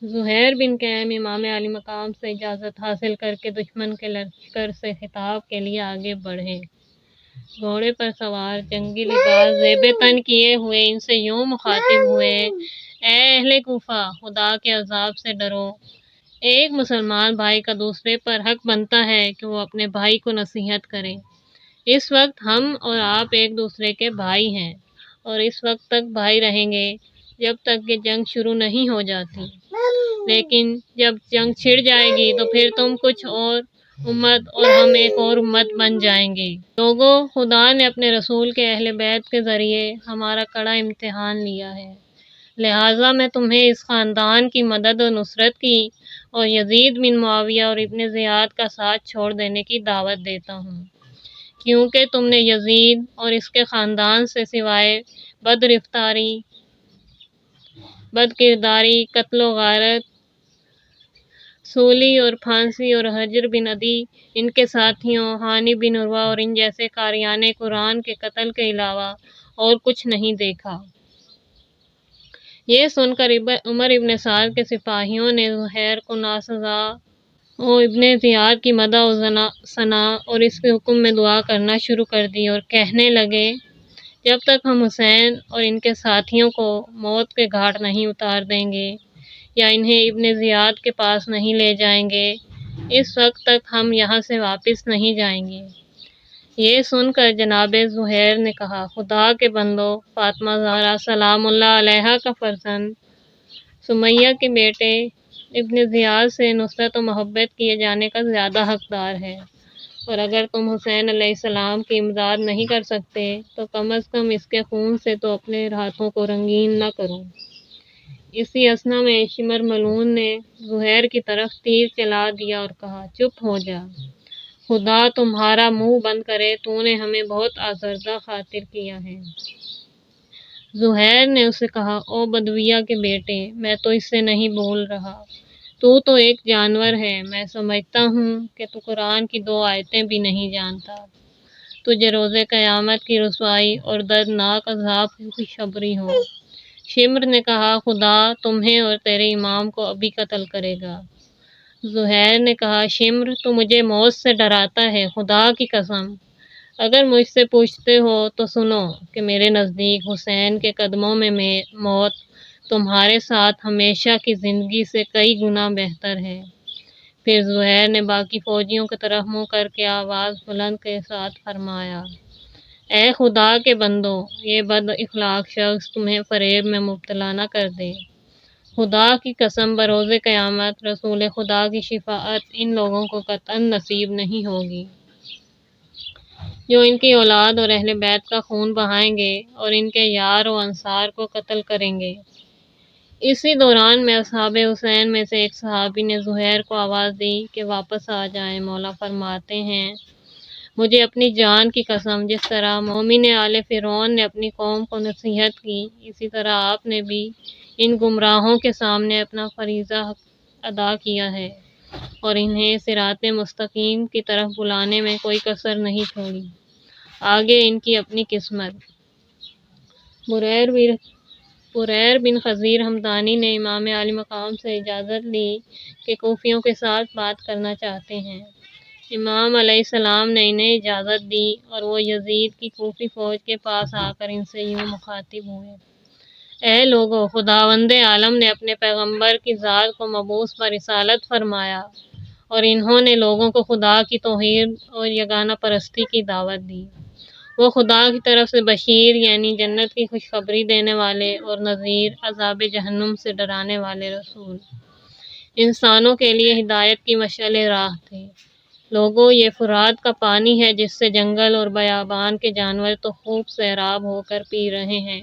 زہیر بن قیم امام علی مقام سے اجازت حاصل کر کے دشمن کے لشکر سے خطاب کے لیے آگے بڑھے۔ گھوڑے پر سوار، جنگی لباس زیب تن کیے ہوئے ان سے یوں مخاطب ہوئے: اے اہل کوفہ، خدا کے عذاب سے ڈرو۔ ایک مسلمان بھائی کا دوسرے پر حق بنتا ہے کہ وہ اپنے بھائی کو نصیحت کرے۔ اس وقت ہم اور آپ ایک دوسرے کے بھائی ہیں اور اس وقت تک بھائی رہیں گے جب تک کہ جنگ شروع نہیں ہو جاتی، لیکن جب جنگ چھڑ جائے گی تو پھر تم کچھ اور امت اور ہم ایک اور امت بن جائیں گے۔ لوگوں، خدا نے اپنے رسول کے اہل بیت کے ذریعے ہمارا کڑا امتحان لیا ہے، لہٰذا میں تمہیں اس خاندان کی مدد و نصرت کی اور یزید بن معاویہ اور ابن زیاد کا ساتھ چھوڑ دینے کی دعوت دیتا ہوں، کیونکہ تم نے یزید اور اس کے خاندان سے سوائے بد کرداری، قتل و غارت، سولی اور پھانسی اور حجر بن عدی، ان کے ساتھیوں ہانی بن عروہ اور ان جیسے قاریان قرآن کے قتل کے علاوہ اور کچھ نہیں دیکھا۔ یہ سن کر عمر ابن سعد کے سپاہیوں نے زہیر کو ناسزا اور ابن زیاد کی مدح و ثنا اور اس کے حکم میں دعا کرنا شروع کر دی اور کہنے لگے: جب تک ہم حسین اور ان کے ساتھیوں کو موت کے گھاٹ نہیں اتار دیں گے یا انہیں ابن زیاد کے پاس نہیں لے جائیں گے، اس وقت تک ہم یہاں سے واپس نہیں جائیں گے۔ یہ سن کر جناب زہیر نے کہا: خدا کے بندو، فاطمہ زہرا سلام اللہ علیہا کا فرزند سمیہ کے بیٹے ابن زیاد سے نصرت و محبت کیے جانے کا زیادہ حقدار ہے، اور اگر تم حسین علیہ السلام کی امداد نہیں کر سکتے تو کم از کم اس کے خون سے تو اپنے ہاتھوں کو رنگین نہ کرو۔ اسی اثنا میں شمر ملعون نے زہیر کی طرف تیر چلا دیا اور کہا: چپ ہو جا، خدا تمہارا منہ بند کرے، تو نے ہمیں بہت آزردہ خاطر کیا ہے۔ زہیر نے اسے کہا: او بدویہ کے بیٹے، میں تو اس سے نہیں بول رہا، تو ایک جانور ہے، میں سمجھتا ہوں کہ تو قرآن کی 2 آیتیں بھی نہیں جانتا، تجھے روز قیامت کی رسوائی اور دردناک عذاب کی خوشخبری ہو۔ شمر نے کہا: خدا تمہیں اور تیرے امام کو ابھی قتل کرے گا۔ زہیر نے کہا: شمر، تو مجھے موت سے ڈراتا ہے، خدا کی قسم، اگر مجھ سے پوچھتے ہو تو سنو کہ میرے نزدیک حسین کے قدموں میں موت تمہارے ساتھ ہمیشہ کی زندگی سے کئی گنا بہتر ہے۔ پھر زہیر نے باقی فوجیوں کی طرف منہ کر کے آواز بلند کے ساتھ فرمایا: اے خدا کے بندو، یہ بد اخلاق شخص تمہیں فریب میں مبتلا نہ کر دے۔ خدا کی قسم، بروز قیامت رسول خدا کی شفاعت ان لوگوں کو قطعاً نصیب نہیں ہوگی جو ان کی اولاد اور اہل بیت کا خون بہائیں گے اور ان کے یار و انصار کو قتل کریں گے۔ اسی دوران میں اصحاب حسین میں سے ایک صحابی نے زہیر کو آواز دی کہ واپس آ جائیں۔ مولا فرماتے ہیں: مجھے اپنی جان کی قسم، جس طرح مومن آل فرعون نے اپنی قوم کو نصیحت کی، اسی طرح آپ نے بھی ان گمراہوں کے سامنے اپنا فریضہ ادا کیا ہے اور انہیں صراط مستقیم کی طرف بلانے میں کوئی کسر نہیں چھوڑی۔ آگے ان کی اپنی قسمت۔ بریر بن خزیر ہمدانی نے امام علی مقام سے اجازت لی کہ کوفیوں کے ساتھ بات کرنا چاہتے ہیں۔ امام علیہ السلام نے انہیں اجازت دی اور وہ یزید کی کوفی فوج کے پاس آ کر ان سے یوں مخاطب ہوئے: اے لوگو، خداوند عالم نے اپنے پیغمبر کی ذات کو مبعوث برسالت فرمایا اور انہوں نے لوگوں کو خدا کی توحید اور یگانہ پرستی کی دعوت دی۔ وہ خدا کی طرف سے بشیر یعنی جنت کی خوشخبری دینے والے اور نذیر عذاب جہنم سے ڈرانے والے رسول، انسانوں کے لیے ہدایت کی مشعل راہ تھے۔ لوگوں، یہ فرات کا پانی ہے جس سے جنگل اور بیابان کے جانور تو خوب سیراب ہو کر پی رہے ہیں،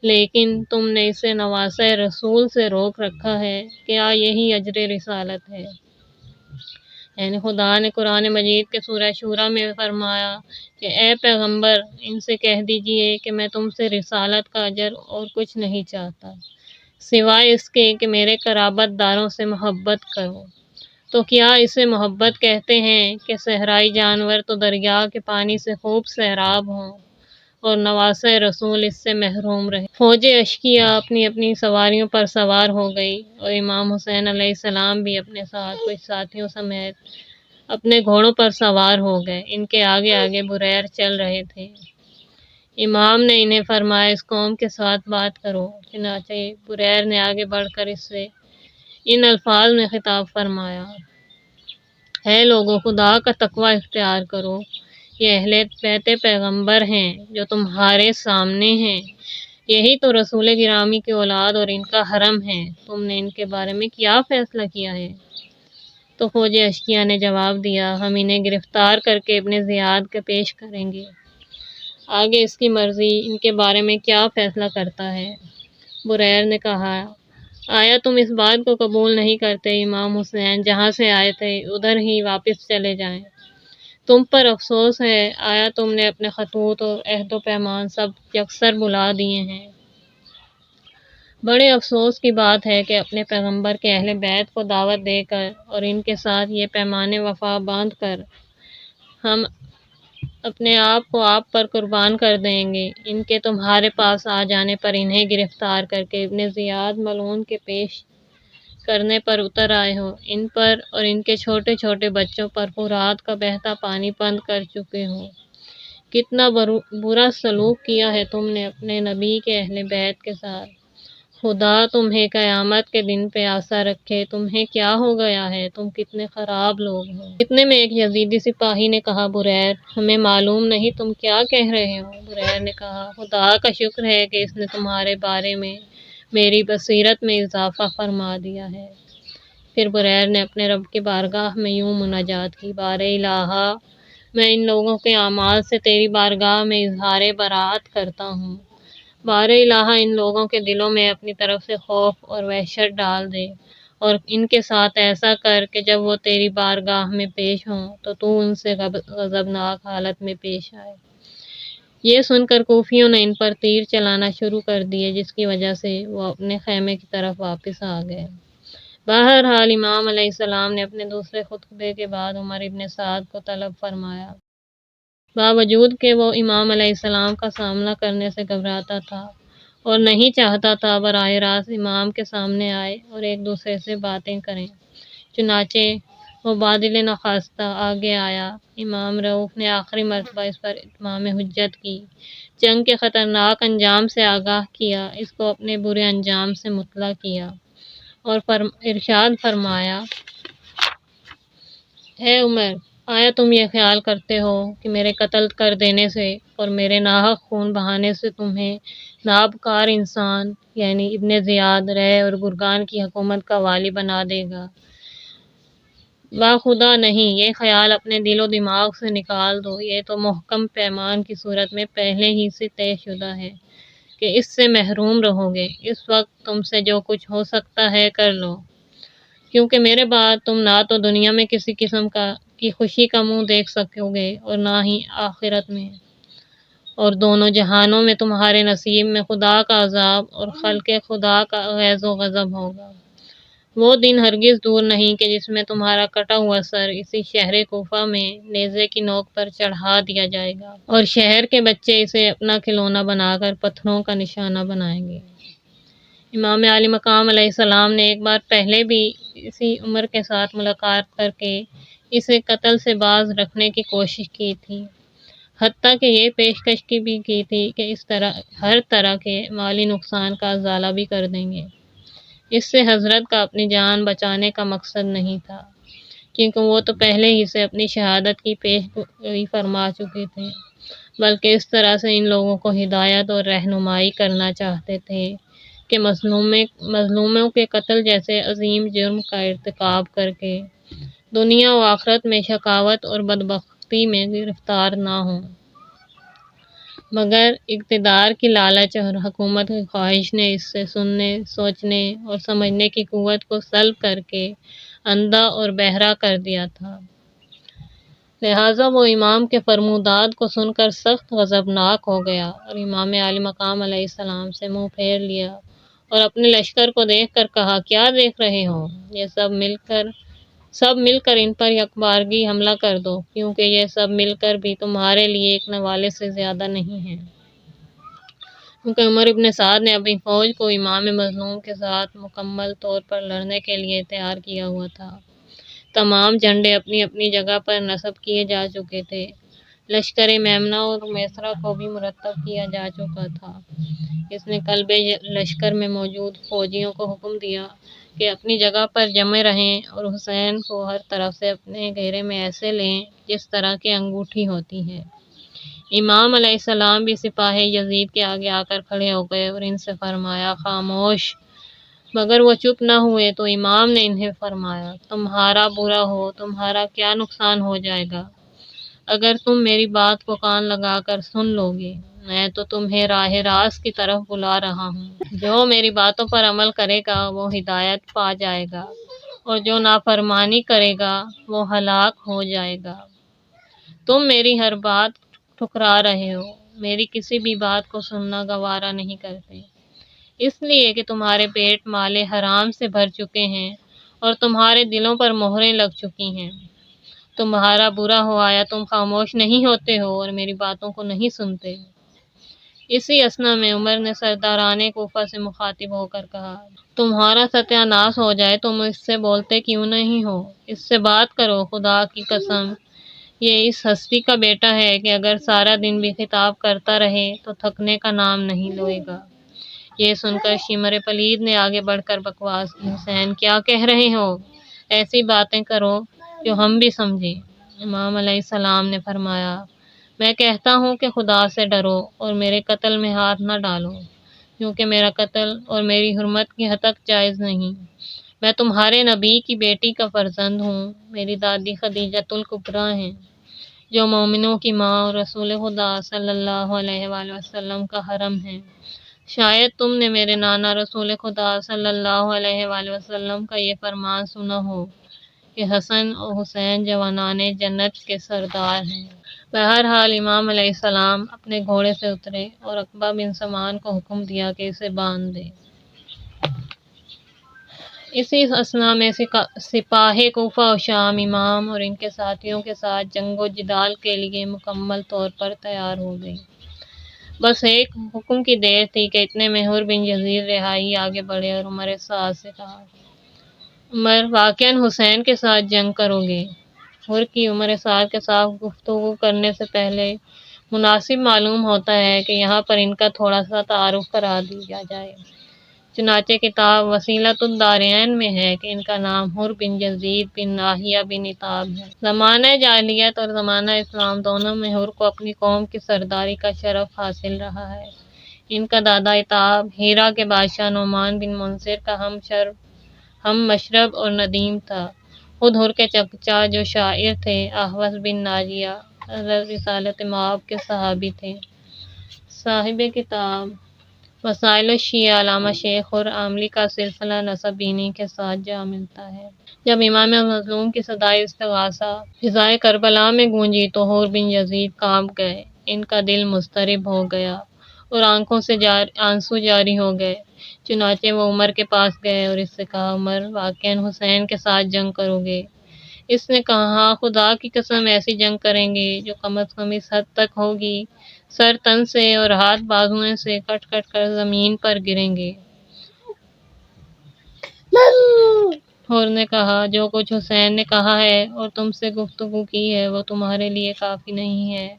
لیکن تم نے اسے نواسۂ رسول سے روک رکھا ہے۔ کیا یہی اجر رسالت ہے؟ یعنی خدا نے قرآن مجید کے سورہ شورى میں فرمایا کہ اے پیغمبر، ان سے کہہ دیجئے کہ میں تم سے رسالت کا اجر اور کچھ نہیں چاہتا سوائے اس کے کہ میرے قرابت داروں سے محبت کرو۔ تو کیا اسے محبت کہتے ہیں کہ صحرائی جانور تو دریا کے پانی سے خوب سیراب ہوں اور نواسہ رسول اس سے محروم رہے۔ فوج اشکیا اپنی اپنی سواریوں پر سوار ہو گئی اور امام حسین علیہ السلام بھی اپنے ساتھ کچھ ساتھیوں سمیت اپنے گھوڑوں پر سوار ہو گئے۔ ان کے آگے آگے بریر چل رہے تھے۔ امام نے انہیں فرمایا اس قوم کے ساتھ بات کرو۔ چنانچہ بریر نے آگے بڑھ کر اس سے ان الفاظ میں خطاب فرمایا: اے لوگو، خدا کا تقوی اختیار کرو، یہ اہل بیت پیغمبر ہیں جو تمہارے سامنے ہیں، یہی تو رسول گرامی کی اولاد اور ان کا حرم ہے، تم نے ان کے بارے میں کیا فیصلہ کیا ہے؟ تو فوج اشکیا نے جواب دیا: ہم انہیں گرفتار کر کے ابن زیاد کے پیش کریں گے، آگے اس کی مرضی ان کے بارے میں کیا فیصلہ کرتا ہے۔ بریر نے کہا: آیا تم اس بات کو قبول نہیں کرتے امام حسین جہاں سے آئے تھے ادھر ہی واپس چلے جائیں؟ تم پر افسوس ہے، آیا تم نے اپنے خطوط اور عہد و پیمان سب یکسر بلا دیے ہیں؟ بڑے افسوس کی بات ہے کہ اپنے پیغمبر کے اہل بیت کو دعوت دے کر اور ان کے ساتھ یہ پیمان وفا باندھ کر ہم اپنے آپ کو آپ پر قربان کر دیں گے، ان کے تمہارے پاس آ جانے پر انہیں گرفتار کر کے ابن زیاد ملعون کے پیش کرنے پر اتر آئے ہو، ان پر اور ان کے چھوٹے چھوٹے بچوں پر فرات کا بہتا پانی بند کر چکے ہو۔ کتنا برا سلوک کیا ہے تم نے اپنے نبی کے اہل بیت کے ساتھ، خدا تمہیں قیامت کے دن پہ آسا رکھے، تمہیں کیا ہو گیا ہے، تم کتنے خراب لوگ ہو۔ اتنے میں ایک یزیدی سپاہی نے کہا: بریر، ہمیں معلوم نہیں تم کیا کہہ رہے ہو۔ بریر نے کہا: خدا کا شکر ہے کہ اس نے تمہارے بارے میں میری بصیرت میں اضافہ فرما دیا ہے۔ پھر بریر نے اپنے رب کی بارگاہ میں یوں مناجات کی: بار الہا، میں ان لوگوں کے اعمال سے تیری بارگاہ میں اظہار براءت کرتا ہوں۔ بار الہا، ان لوگوں کے دلوں میں اپنی طرف سے خوف اور وحشت ڈال دے اور ان کے ساتھ ایسا کر کہ جب وہ تیری بارگاہ میں پیش ہوں تو ان سے غضبناک حالت میں پیش آئے۔ یہ سن کر کوفیوں نے ان پر تیر چلانا شروع کر دیے، جس کی وجہ سے وہ اپنے خیمے کی طرف واپس آ گئے۔ بہرحال امام علیہ السلام نے اپنے دوسرے خطبے کے بعد عمر ابن سعد کو طلب فرمایا، باوجود کہ وہ امام علیہ السلام کا سامنا کرنے سے گھبراتا تھا اور نہیں چاہتا تھا براہ راست امام کے سامنے آئے اور ایک دوسرے سے باتیں کریں۔ چنانچہ وہ بادل نخواستہ آگے آیا۔ امام رؤف نے آخری مرتبہ اس پر اتمام حجت کی، جنگ کے خطرناک انجام سے آگاہ کیا، اس کو اپنے برے انجام سے مطلع کیا اور ارشاد فرمایا: اے عمر، آیا تم یہ خیال کرتے ہو کہ میرے قتل کر دینے سے اور میرے ناحق خون بہانے سے تمہیں نابکار انسان یعنی ابن زیاد رے اور گرگان کی حکومت کا والی بنا دے گا؟ خدا نہیں، یہ خیال اپنے دل و دماغ سے نکال دو، یہ تو محکم پیمان کی صورت میں پہلے ہی سے طے شدہ ہے کہ اس سے محروم رہو گے۔ اس وقت تم سے جو کچھ ہو سکتا ہے کر لو، کیونکہ میرے بعد تم نہ تو دنیا میں کسی قسم کی خوشی کا منہ دیکھ سکو گے اور نہ ہی آخرت میں، اور دونوں جہانوں میں تمہارے نصیب میں خدا کا عذاب اور خلق خدا کا غیظ و غضب ہوگا۔ وہ دن ہرگز دور نہیں کہ جس میں تمہارا کٹا ہوا سر اسی شہر کوفہ میں نیزے کی نوک پر چڑھا دیا جائے گا اور شہر کے بچے اسے اپنا کھلونا بنا کر پتھروں کا نشانہ بنائیں گے۔ امام علی مقام علیہ السلام نے ایک بار پہلے بھی اسی عمر کے ساتھ ملاقات کر کے اسے قتل سے باز رکھنے کی کوشش کی تھی، حتیٰ کہ یہ پیشکش بھی کی تھی کہ اس طرح ہر طرح کے مالی نقصان کا ازالہ بھی کر دیں گے۔ اس سے حضرت کا اپنی جان بچانے کا مقصد نہیں تھا، کیونکہ وہ تو پہلے ہی سے اپنی شہادت کی پیش گوئی فرما چکے تھے، بلکہ اس طرح سے ان لوگوں کو ہدایت اور رہنمائی کرنا چاہتے تھے کہ مظلوموں کے قتل جیسے عظیم جرم کا ارتکاب کر کے دنیا و آخرت میں شقاوت اور بدبختی میں گرفتار نہ ہوں۔ مگر اقتدار کی لالچ اور حکومت کی خواہش نے اس سے سننے، سوچنے اور سمجھنے کی قوت کو سلب کر کے اندھا اور بہرا کر دیا تھا۔ لہٰذا وہ امام کے فرمودات کو سن کر سخت غضبناک ہو گیا اور امام علی مقام علیہ السلام سے منہ پھیر لیا اور اپنے لشکر کو دیکھ کر کہا: کیا دیکھ رہے ہو؟ یہ سب مل کر ان پر یکبارگی حملہ کر دو، کیونکہ یہ سب مل کر بھی تمہارے لیے ایک نوالے سے زیادہ نہیں ہیں۔ کیونکہ عمر ابن سعد نے اپنی فوج کو امام مظلوم کے ساتھ مکمل طور پر لڑنے کے لیے تیار کیا ہوا تھا۔ تمام جھنڈے اپنی اپنی جگہ پر نصب کیے جا چکے تھے۔ لشکر میمنہ اور میسرہ کو بھی مرتب کیا جا چکا تھا۔ اس نے قلب لشکر میں موجود فوجیوں کو حکم دیا کہ اپنی جگہ پر جمے رہیں اور حسین کو ہر طرف سے اپنے گھیرے میں ایسے لیں جس طرح کی انگوٹھی ہوتی ہے۔ امام علیہ السلام بھی سپاہ یزید کے آگے آ کر کھڑے ہو گئے اور ان سے فرمایا خاموش، مگر وہ چپ نہ ہوئے تو امام نے انہیں فرمایا تمہارا برا ہو، تمہارا کیا نقصان ہو جائے گا اگر تم میری بات کو کان لگا کر سن لو گے؟ میں تو تمہیں راہ راست کی طرف بلا رہا ہوں۔ جو میری باتوں پر عمل کرے گا وہ ہدایت پا جائے گا اور جو نافرمانی کرے گا وہ ہلاک ہو جائے گا۔ تم میری ہر بات ٹھکرا رہے ہو، میری کسی بھی بات کو سننا گوارا نہیں کرتے، اس لیے کہ تمہارے پیٹ مال حرام سے بھر چکے ہیں اور تمہارے دلوں پر مہریں لگ چکی ہیں۔ تمہارا برا ہو آیا تم خاموش نہیں ہوتے ہو اور میری باتوں کو نہیں سنتے۔ اسی اثنا میں عمر نے سرداران کوفہ سے مخاطب ہو کر کہا تمہارا ستیہ ناش ہو جائے، تم اس سے بولتے کیوں نہیں ہو؟ اس سے بات کرو، خدا کی قسم یہ اس ہستی کا بیٹا ہے کہ اگر سارا دن بھی خطاب کرتا رہے تو تھکنے کا نام نہیں لوے گا۔ یہ سن کر شمر پلید نے آگے بڑھ کر بکواس کی حسین کیا کہہ رہے ہو؟ ایسی باتیں کرو جو ہم بھی سمجھیں۔ امام علیہ السلام نے فرمایا میں کہتا ہوں کہ خدا سے ڈرو اور میرے قتل میں ہاتھ نہ ڈالو، کیونکہ میرا قتل اور میری حرمت کی ہتک جائز نہیں۔ میں تمہارے نبی کی بیٹی کا فرزند ہوں، میری دادی خدیجۃ الکبریٰ ہیں جو مومنوں کی ماں اور رسول خدا صلی اللہ علیہ وآلہ وسلم کا حرم ہے۔ شاید تم نے میرے نانا رسول خدا صلی اللہ علیہ وآلہ وسلم کا یہ فرمان سنا ہو کہ حسن اور حسین جوانان جنت کے سردار ہیں۔ بہرحال امام علیہ السلام اپنے گھوڑے سے اترے اور عقبہ بن سمان کو حکم دیا کہ اسے باندھ دے۔ اسی اثنا میں سپاہ کوفہ و شام امام اور ان کے ساتھیوں کے ساتھ جنگ و جدال کے لیے مکمل طور پر تیار ہو گئی۔ بس ایک حکم کی دیر تھی کہ اتنے میں حر بن یزید رہائی آگے بڑھے اور عمر سعد سے کہا عمر واقعاً حسین کے ساتھ جنگ کرو گے؟ حر کی عمر سعد کے ساتھ گفتگو کرنے سے پہلے مناسب معلوم ہوتا ہے کہ یہاں پر ان کا تھوڑا سا تعارف کرا دیا جائے۔ چنانچہ کتاب وسیلۃ الدارین میں ہے کہ ان کا نام حر بن یزید بن ناہیہ بن عتاب ہے۔ زمانہ جاہلیت اور زمانہ اسلام دونوں میں حر کو اپنی قوم کی سرداری کا شرف حاصل رہا ہے۔ ان کا دادا عتاب ہیرا کے بادشاہ نعمان بن منصر کا ہم مشرب اور ندیم تھا۔ خود حر کے چچا جو شاعر تھے احوص بن ناجیہ حضرت رسالت مآب کے صحابی تھے۔ صاحب کتاب وسائل الشیعہ علامہ شیخ حر عاملی کا سلسلہ نسب بینی کے ساتھ جا ملتا ہے۔ جب امام مظلوم کی صدائے استغاثہ فضائے کربلا میں گونجی تو حر بن یزید کانپ گئے، ان کا دل مضطرب ہو گیا اور آنکھوں سے آنسو جاری ہو گئے۔ چنانچہ وہ عمر کے پاس گئے اور اس سے کہا عمر واقعاً حسین کے ساتھ جنگ کرو گے؟ اس نے کہا ہاں، خدا کی قسم ایسی جنگ کریں گے جو کم از کم اس حد تک ہوگی سر تن سے اور ہاتھ بازوئیں سے کٹ کٹ کر زمین پر گریں گے۔ حر نے کہا جو کچھ حسین نے کہا ہے اور تم سے گفتگو کی ہے وہ تمہارے لیے کافی نہیں ہے۔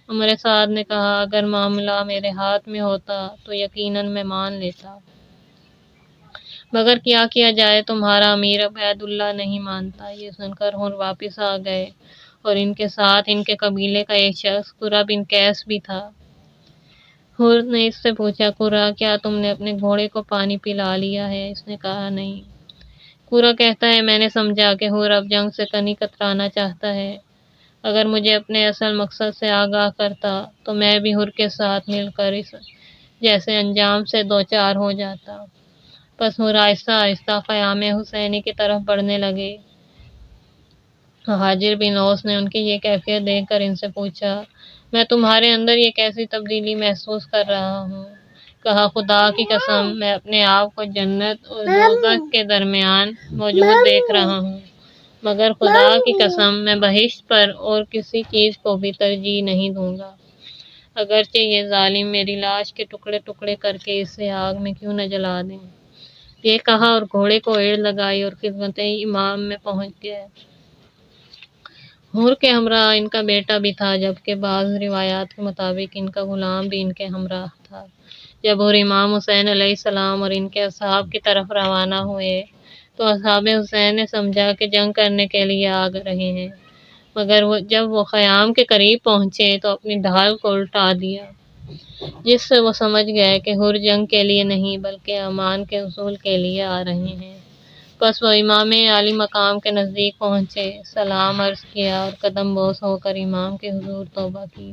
عمر سعد نے کہا اگر معاملہ میرے ہاتھ میں ہوتا تو یقیناً میں مان لیتا، مگر کیا جائے تمہارا امیر عبید اللہ نہیں مانتا۔ یہ سن کر حر واپس آ گئے اور ان کے ساتھ ان کے قبیلے کا ایک شخص قرہ بن قیس بھی تھا۔ حر نے اس سے پوچھا قرہ کیا تم نے اپنے گھوڑے کو پانی پلا لیا ہے؟ اس نے کہا نہیں۔ قرہ کہتا ہے میں نے سمجھا کہ حر اب جنگ سے کنی کترانا چاہتا ہے، اگر مجھے اپنے اصل مقصد سے آگاہ کرتا تو میں بھی حر کے ساتھ مل کر اس جیسے انجام سے دوچار ہو جاتا۔ پس حر آہستہ آہستہ قیام حسینی کی طرف بڑھنے لگے۔ حاجر بن اوس نے ان کی یہ کیفیت دیکھ کر ان سے پوچھا میں تمہارے اندر یہ کیسی تبدیلی محسوس کر رہا ہوں؟ کہا خدا کی قسم میں اپنے آپ کو جنت اور دوزخ کے درمیان موجود دیکھ رہا ہوں، مگر خدا کی قسم میں بہشت پر اور کسی چیز کو بھی ترجیح نہیں دوں گا۔ اگرچہ یہ ظالم میری لاش کے ٹکڑے ٹکڑے کر کے اسے آگ میں کیوں نہ جلا دیں۔ یہ کہا اور گھوڑے کو ایڑ لگائی اور خدمت امام میں پہنچ گئے۔ حور کے ہمراہ ان کا بیٹا بھی تھا، جبکہ بعض روایات کے مطابق ان کا غلام بھی ان کے ہمراہ تھا۔ جب حور امام حسین علیہ السلام اور ان کے اصحاب کی طرف روانہ ہوئے تو اصحاب حسین نے سمجھا کہ جنگ کرنے کے لیے آ رہے ہیں، مگر جب وہ خیام کے قریب پہنچے تو اپنی ڈھال کو الٹا دیا، جس سے وہ سمجھ گئے کہ حور جنگ کے لیے نہیں بلکہ امان کے حصول کے لیے آ رہے ہیں۔ پس وہ امام عالی مقام کے نزدیک پہنچے، سلام عرض کیا اور قدم بوس ہو کر امام کے حضور توبہ کی۔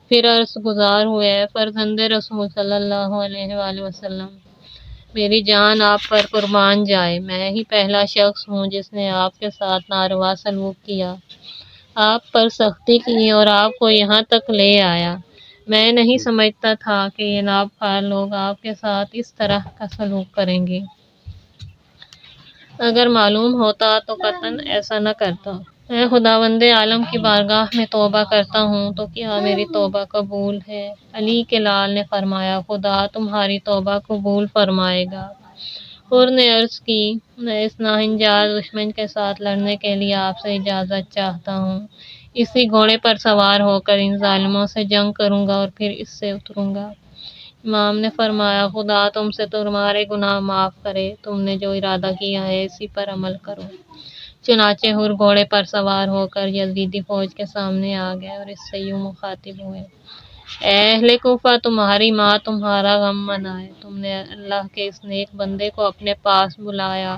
پھر عرض گزار ہوئے، فرزند رسول صلی اللہ علیہ وآلہ وسلم، میری جان آپ پر قربان جائے، میں ہی پہلا شخص ہوں جس نے آپ کے ساتھ ناروا سلوک کیا، آپ پر سختی کی اور آپ کو یہاں تک لے آیا۔ میں نہیں سمجھتا تھا کہ یہ نابکار لوگ آپ کے ساتھ اس طرح کا سلوک کریں گے۔ اگر معلوم ہوتا تو قطعاً ایسا نہ کرتا۔ اے خداوند عالم کی بارگاہ میں توبہ کرتا ہوں تو کیا میری توبہ قبول ہے؟ علی کے لال نے فرمایا، خدا تمہاری توبہ قبول فرمائے گا۔ حور نے عرض کی، میں اس ناہنجار دشمن کے ساتھ لڑنے کے لیے آپ سے اجازت چاہتا ہوں۔ اسی گھوڑے پر سوار ہو کر ان ظالموں سے جنگ کروں گا اور پھر اس سے اتروں گا۔ امام نے فرمایا، خدا تم سے تمہارے گناہ معاف کرے، تم نے جو ارادہ کیا ہے اسی پر عمل کرو۔ چنانچہ حور گھوڑے پر سوار ہو کر یزیدی فوج کے سامنے آ گئے اور اس سے یوں مخاطب ہوئے، اے اہل کوفہ، تمہاری ماں تمہارا غم منائے، تم نے اللہ کے اس نیک بندے کو اپنے پاس بلایا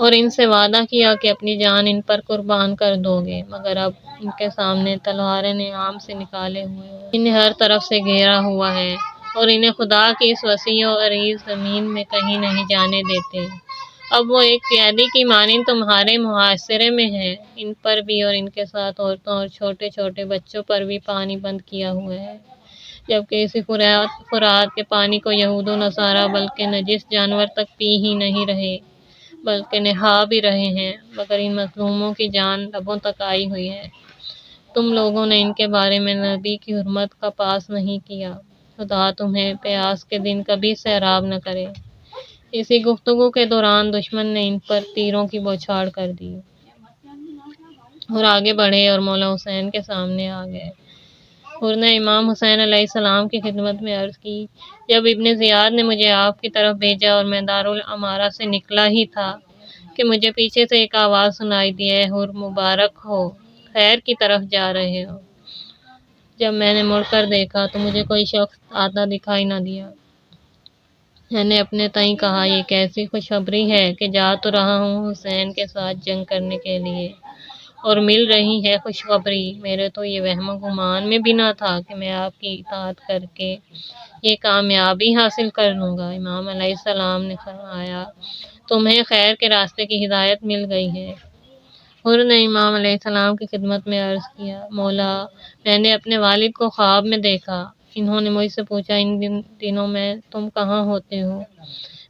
اور ان سے وعدہ کیا کہ اپنی جان ان پر قربان کر دو گے، مگر اب ان کے سامنے تلواریں نعام سے نکالے ہوئے ہیں، انہیں ہر طرف سے گھیرا ہوا ہے اور انہیں خدا کی اس وسیع و عریض زمین میں کہیں نہیں جانے دیتے۔ اب وہ ایک قیدی کی مانند تمہارے محاصرے میں ہے، ان پر بھی اور ان کے ساتھ عورتوں اور چھوٹے چھوٹے بچوں پر بھی پانی بند کیا ہوا ہے، جبکہ اسی فرات کے پانی کو یہود و نصارہ بلکہ نجس جانور تک پی ہی نہیں رہے بلکہ نہا بھی رہے ہیں، مگر ان مظلوموں کی جان لبوں تک آئی ہوئی ہے۔ تم لوگوں نے ان کے بارے میں نبی کی حرمت کا پاس نہیں کیا، خدا تمہیں پیاس کے دن کبھی سیراب نہ کرے۔ اسی گفتگو کے دوران دشمن نے ان پر تیروں کی بوچھاڑ کر دی اور آگے بڑھے اور مولا حسین کے سامنے آ گئے۔ حور نے امام حسین علیہ السلام کی خدمت میں عرض کی، جب ابن زیاد نے مجھے آپ کی طرف بھیجا اور میں دارالامارہ سے نکلا ہی تھا کہ مجھے پیچھے سے ایک آواز سنائی دی، اے حور مبارک ہو، خیر کی طرف جا رہے ہو۔ جب میں نے مڑ کر دیکھا تو مجھے کوئی شخص آتا دکھائی نہ دیا۔ میں نے اپنے تئیں کہا، یہ کیسی خوشخبری ہے کہ جا تو رہا ہوں حسین کے ساتھ جنگ کرنے کے لیے اور مل رہی ہے خوشخبری، میرے تو یہ وہم و گمان میں بھی نہ تھا کہ میں آپ کی اطاعت کر کے یہ کامیابی حاصل کر لوں گا۔ امام علیہ السلام نے فرمایا، تمہیں خیر کے راستے کی ہدایت مل گئی ہے۔ حور نے امام علیہ السلام کی خدمت میں عرض کیا، مولا، میں نے اپنے والد کو خواب میں دیکھا، انہوں نے مجھ سے پوچھا، ان دنوں میں تم کہاں ہوتے ہو؟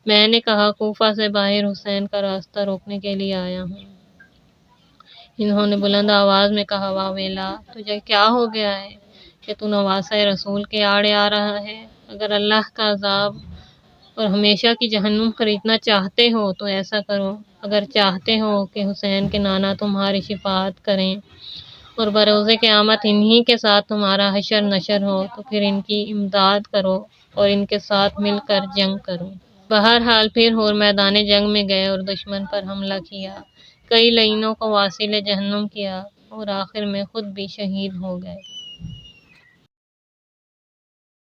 میں نے کہا، کوفہ سے باہر حسین کا راستہ روکنے کے لیے آیا ہوں۔ انہوں نے بلند آواز میں کہا، واہ ویلا، تجھے کیا ہو گیا ہے کہ تو نواسہ رسول کے آڑے آ رہا ہے؟ اگر اللہ کا عذاب اور ہمیشہ کی جہنم خریدنا چاہتے ہو تو ایسا کرو، اگر چاہتے ہو کہ حسین کے نانا تمہاری شفاعت کریں اور بروز قیامت انہی کے ساتھ تمہارا حشر نشر ہو تو پھر ان کی امداد کرو اور ان کے ساتھ مل کر جنگ کرو۔ بہرحال پھر حور میدان جنگ میں گئے اور دشمن پر حملہ کیا، کئی لعینوں کو واصل جہنم کیا اور آخر میں خود بھی شہید ہو گئے۔